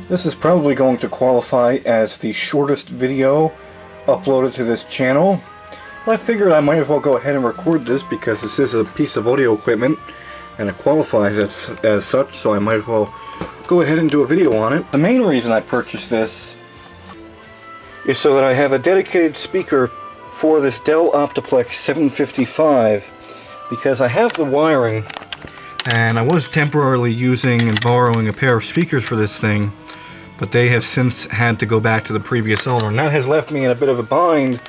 This is probably going to qualify as the shortest video uploaded to this channel. I figured I might as well go ahead and record this because this is a piece of audio equipment and it qualifies as such, so I might as well go ahead and do a video on it. The main reason I purchased this is so that I have a dedicated speaker for this Dell Optiplex 755, because I have the wiring and I was temporarily using and borrowing a pair of speakers for this thing, but they have since had to go back to the previous owner, and that has left me in a bit of a bind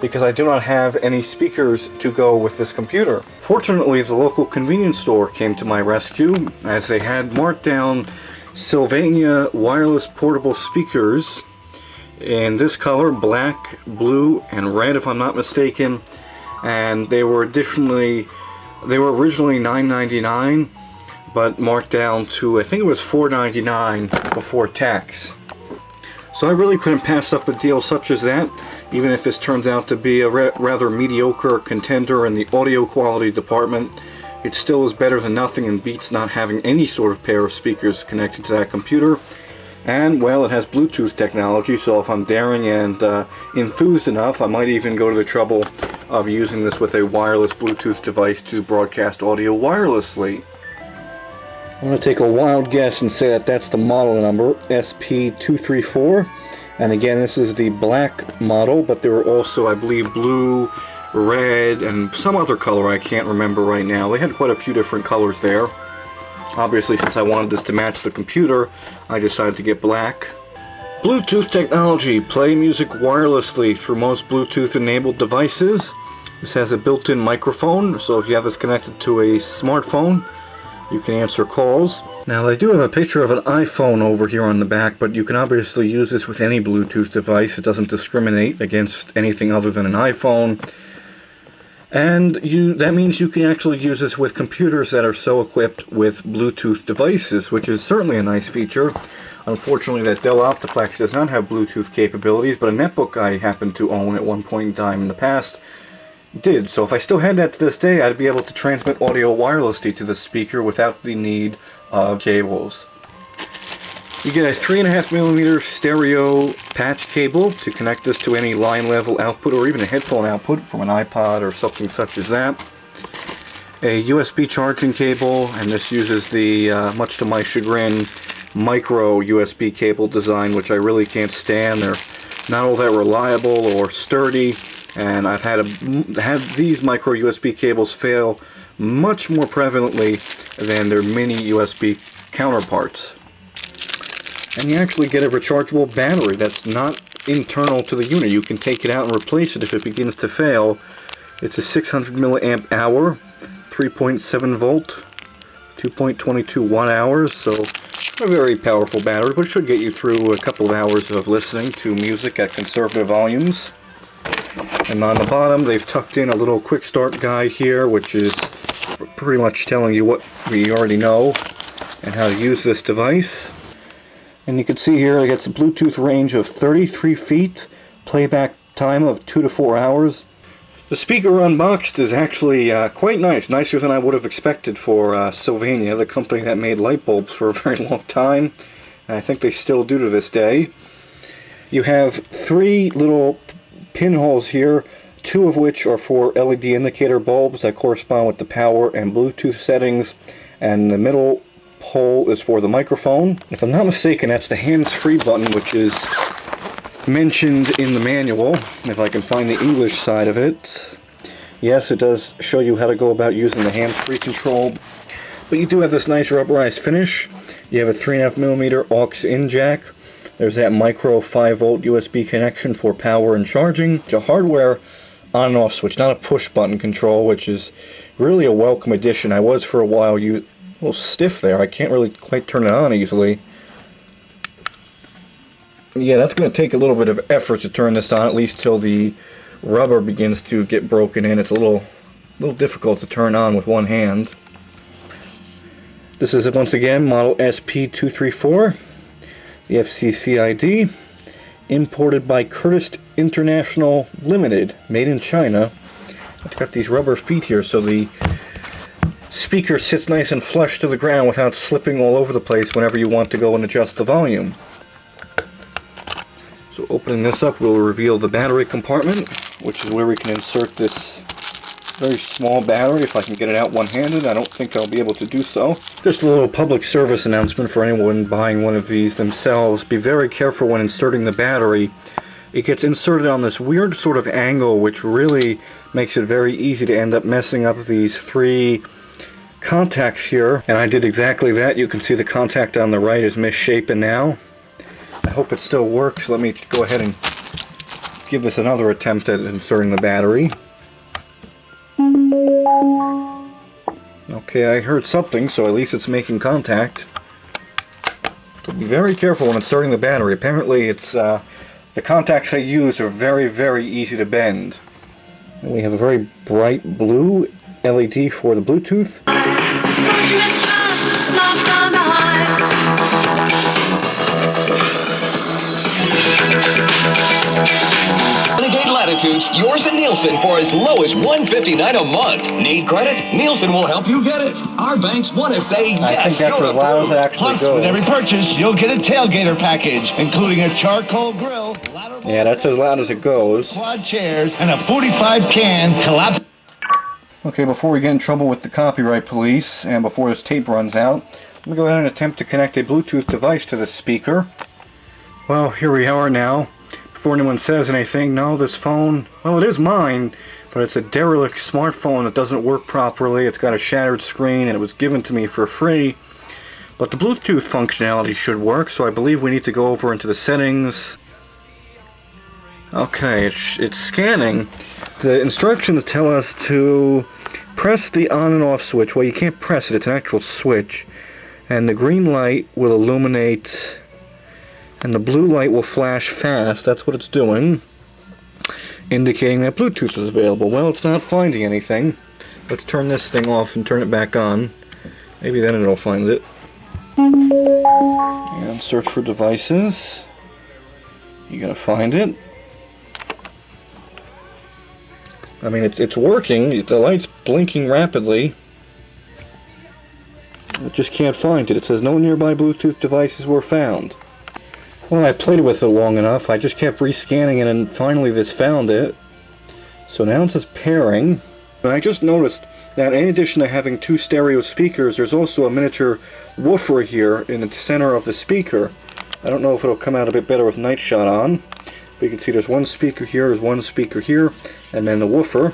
because I do not have any speakers to go with this computer. Fortunately, the local convenience store came to my rescue, as they had marked down Sylvania wireless portable speakers in this color, black, blue, and red if I'm not mistaken, and they were originally $9.99, but marked down to, I think it was $4.99 before tax. So I really couldn't pass up a deal such as that, even if this turns out to be a rather mediocre contender in the audio quality department. It still is better than nothing and beats not having any sort of pair of speakers connected to that computer. And, well, it has Bluetooth technology, so if I'm daring and enthused enough, I might even go to the trouble of using this with a wireless Bluetooth device to broadcast audio wirelessly. I'm going to take a wild guess and say that that's the model number, SP234. And again, this is the black model, but there were also, I believe, blue, red, and some other color I can't remember right now. They had quite a few different colors there. Obviously, since I wanted this to match the computer, I decided to get black. Bluetooth technology. Play music wirelessly through most Bluetooth-enabled devices. This has a built-in microphone, so if you have this connected to a smartphone, you can answer calls. Now, I do have a picture of an iPhone over here on the back, but you can obviously use this with any Bluetooth device. It doesn't discriminate against anything other than an iPhone. And that means you can actually use this with computers that are so equipped with Bluetooth devices, which is certainly a nice feature. Unfortunately, that Dell Optiplex does not have Bluetooth capabilities, but a netbook I happened to own at one point in time in the past did. So if I still had that to this day, I'd be able to transmit audio wirelessly to the speaker without the need of cables. You get a 3.5mm stereo patch cable to connect this to any line level output or even a headphone output from an iPod or something such as that. A USB charging cable, and this uses the, much to my chagrin, micro USB cable design, which I really can't stand. They're not all that reliable or sturdy, and I've had these micro USB cables fail much more prevalently than their mini USB counterparts. And you actually get a rechargeable battery that's not internal to the unit. You can take it out and replace it if it begins to fail. It's a 600 milliamp hour, 3.7 volt, 2.22 watt hours, so a very powerful battery, but it should get you through a couple of hours of listening to music at conservative volumes. And on the bottom, they've tucked in a little quick start guide here, which is pretty much telling you what we already know and how to use this device. And you can see here it gets a Bluetooth range of 33 feet, playback time of 2 to 4 hours. The speaker unboxed is actually quite nice, nicer than I would have expected for Sylvania, the company that made light bulbs for a very long time, and I think they still do to this day. You have 3 little pinholes here, 2 of which are for LED indicator bulbs that correspond with the power and Bluetooth settings, and the middle hole is for the microphone. If I'm not mistaken, that's the hands-free button, which is mentioned in the manual, if I can find the English side of it. Yes, it does show you how to go about using the hands-free control, but you do have this nice rubberized finish. You have a 3.5mm aux-in jack. There's that micro 5-volt USB connection for power and charging. It's a hardware on and off switch, not a push button control, which is really a welcome addition. I was for a while a little stiff there. I can't really quite turn it on easily. Yeah, that's going to take a little bit of effort to turn this on, at least till the rubber begins to get broken in. It's a little difficult to turn on with one hand. This is, once again, model SP234, the FCC ID, imported by Curtis International Limited, made in China. It's got these rubber feet here, so the speaker sits nice and flush to the ground without slipping all over the place whenever you want to go and adjust the volume. So opening this up will reveal the battery compartment, which is where we can insert this very small battery. If I can get it out one-handed, I don't think I'll be able to do so. Just a little public service announcement for anyone buying one of these themselves. Be very careful when inserting the battery. It gets inserted on this weird sort of angle, which really makes it very easy to end up messing up these 3 contacts here. And I did exactly that. You can see the contact on the right is misshapen now. I hope it still works. Let me go ahead and give this another attempt at inserting the battery. Okay, I heard something, so at least it's making contact. So be very careful when inserting the battery. Apparently it's the contacts I use are very, very easy to bend. And we have a very bright blue LED for the Bluetooth. Renegade Latitudes, yours at Nielsen for as low as $159 a month. Need credit? Nielsen will help you get it. Our banks want to say yes. I think that's as loud as it actually Plus, goes. with every purchase, you'll get a tailgater package, including a charcoal grill, Yeah, that's as loud as it goes. quad chairs, and a 45-can collapse. Okay, before we get in trouble with the copyright police, and before this tape runs out, let me go ahead and attempt to connect a Bluetooth device to the speaker. Well, here we are now. Before anyone says anything, no, this phone, well, it is mine, but it's a derelict smartphone that doesn't work properly. It's got a shattered screen, and it was given to me for free. But the Bluetooth functionality should work, so I believe we need to go over into the settings. Okay, it's scanning. The instructions tell us to press the on and off switch. Well, you can't press it, it's an actual switch. And the green light will illuminate, and the blue light will flash fast. That's what it's doing, indicating that Bluetooth is available. Well, it's not finding anything. Let's turn this thing off and turn it back on. Maybe then it'll find it. And search for devices. You gotta find it. I mean, it's working. The light's blinking rapidly. I just can't find it. It says no nearby Bluetooth devices were found. Well, I played with it long enough. I just kept rescanning it, and finally this found it. So now it says pairing. And I just noticed that in addition to having 2 stereo speakers, there's also a miniature woofer here in the center of the speaker. I don't know if it'll come out a bit better with night shot on. But you can see there's 1 speaker here, there's 1 speaker here, and then the woofer.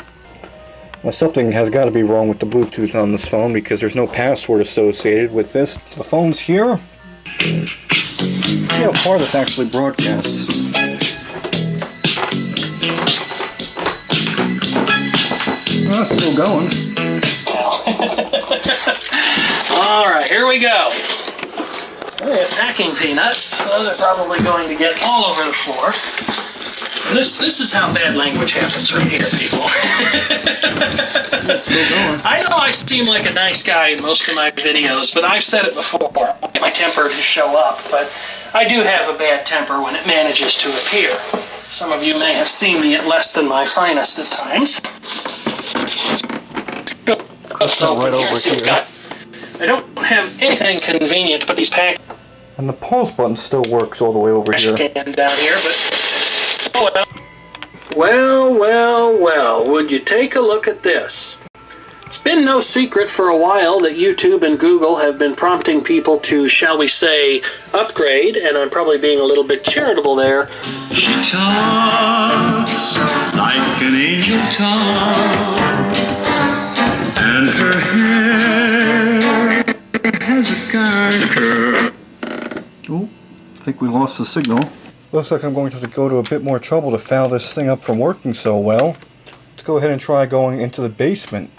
Well, something has got to be wrong with the Bluetooth on this phone because there's no password associated with this. The phone's here. Let's see how far this actually broadcasts. Oh, it's still going. Alright, here we go. Hey, attacking peanuts. Those are probably going to get all over the floor. And this is how bad language happens right here, people. I know I seem like a nice guy in most of my videos, but I've said it before. My temper to show up, but I do have a bad temper when it manages to appear. Some of you may have seen me at less than my finest at times. So right over here. I don't have anything convenient to put these packs. And the pause button still works all the way over here. Can down here, but oh well. Well, would you take a look at this? It's been no secret for a while that YouTube and Google have been prompting people to, shall we say, upgrade, and I'm probably being a little bit charitable there. She talks like an angel talks, and her hair has a garter. Oh, I think we lost the signal. Looks like I'm going to have to go to a bit more trouble to foul this thing up from working so well. Let's go ahead and try going into the basement.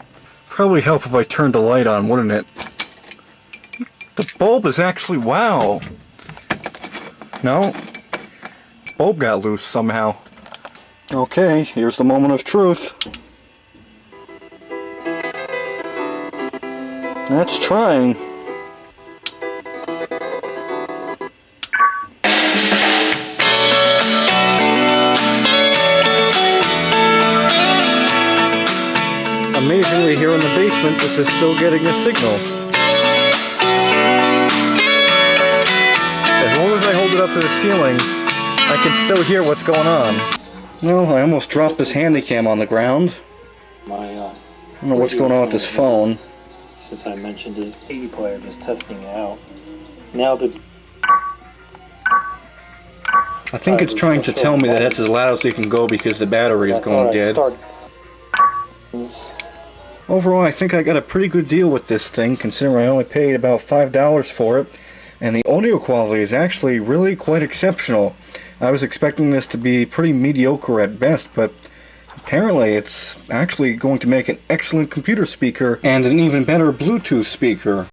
Probably help if I turned the light on, wouldn't it? The bulb is actually, wow. No, bulb got loose somehow. Okay, here's the moment of truth. That's trying. Amazingly, here in the basement, this is still getting a signal. As long as I hold it up to the ceiling, I can still hear what's going on. Well, I almost dropped this handycam on the ground. I don't know what's going on with this phone. Since I mentioned it, 80 player, just testing it out. Now the... I think it's trying to tell me that that's as loud as it can go because the battery is going dead. Overall, I think I got a pretty good deal with this thing, considering I only paid about $5 for it. And the audio quality is actually really quite exceptional. I was expecting this to be pretty mediocre at best, but apparently it's actually going to make an excellent computer speaker and an even better Bluetooth speaker.